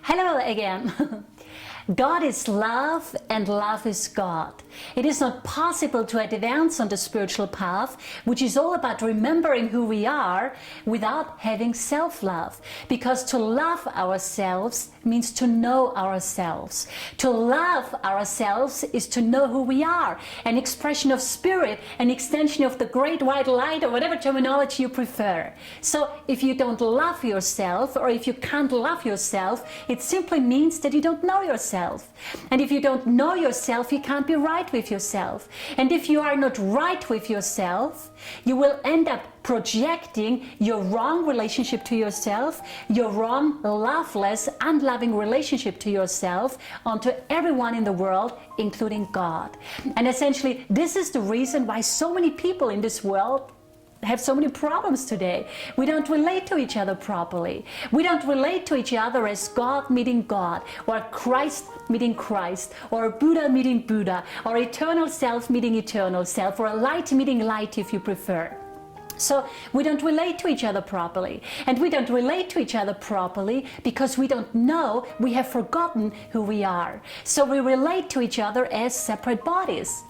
Hello again. God is love and love is God. It is not possible to advance on the spiritual path, which is all about remembering who we are, without having self-love. Because to love ourselves means to know ourselves. To love ourselves is to know who we are, an expression of spirit, an extension of the great white light, or whatever terminology you prefer. So if you don't love yourself, or if you can't love yourself, it simply means that you don't know yourself. And if you don't know yourself, you can't be right with yourself. And if you are not right with yourself, you will end up projecting your wrong relationship to yourself, your wrong, loveless, unloving relationship to yourself onto everyone in the world, including God. And essentially, this is the reason why so many people in this world have so many problems today. We don't relate to each other properly. We don't relate to each other as God meeting God, or Christ meeting Christ, or Buddha meeting Buddha, or eternal self meeting eternal self, or light meeting light if you prefer. So we don't relate to each other properly. And we don't relate to each other properly because we don't know, we have forgotten who we are. So we relate to each other as separate bodies.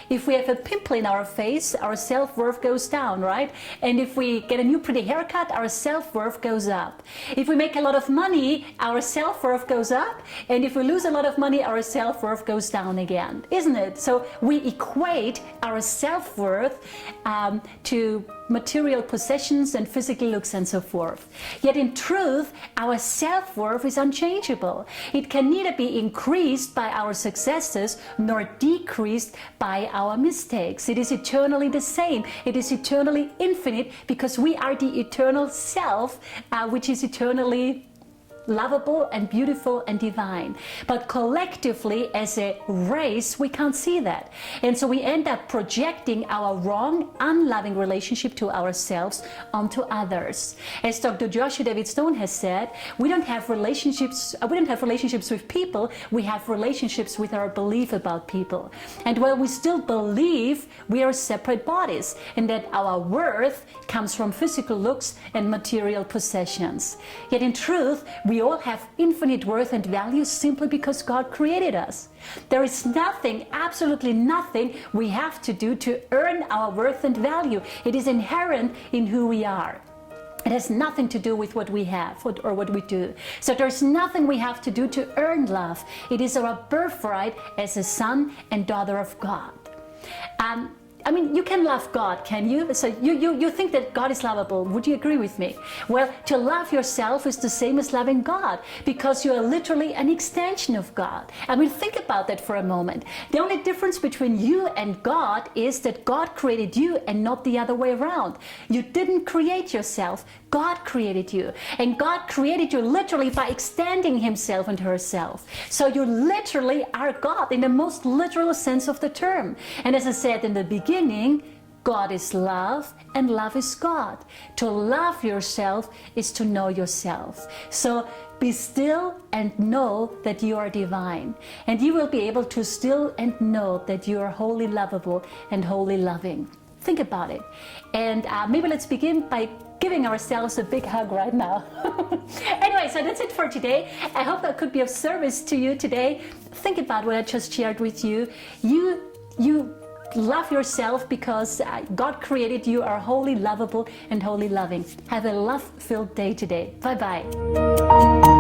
If we have a pimple in our face, our self-worth goes down, right? And if we get a new pretty haircut, our self-worth goes up. If we make a lot of money, our self-worth goes up. And if we lose a lot of money, our self-worth goes down again, isn't it? So we equate our self-worth to material possessions and physical looks and so forth. Yet in truth, our self-worth is unchangeable. It can neither be increased by our successes nor decreased by our mistakes. It is eternally the same. It is eternally infinite because we are the eternal self, which is eternally lovable and beautiful and divine. But collectively, as a race, we can't see that. And so we end up projecting our wrong, unloving relationship to ourselves onto others. As Dr. Joshua David Stone has said, we don't have relationships with people, we have relationships with our belief about people. And while we still believe we are separate bodies and that our worth comes from physical looks and material possessions. Yet in truth, we all have infinite worth and value simply because God created us. There is nothing, absolutely nothing we have to do to earn our worth and value. It is inherent in who we are. It has nothing to do with what we have or what we do. So there's nothing we have to do to earn love. It is our birthright as a son and daughter of God. I mean, you can love God, can you? So you think that God is lovable. Would you agree with me? Well, to love yourself is the same as loving God, because you are literally an extension of God. I mean, think about that for a moment. The only difference between you and God is that God created you and not the other way around. You didn't create yourself. God created you. And God created you literally by extending himself and herself. So you literally are God in the most literal sense of the term. And as I said in the beginning, God is love and love is God. To love yourself is to know yourself. So be still and know that you are divine. And you will be able to still and know that you are wholly lovable and wholly loving. Think about it. And maybe let's begin by giving ourselves a big hug right now. Anyway, so that's it for today. I hope that could be of service to you today. Think about what I just shared with you. You love yourself because God created you, are wholly lovable and wholly loving. Have a love-filled day today. Bye-bye.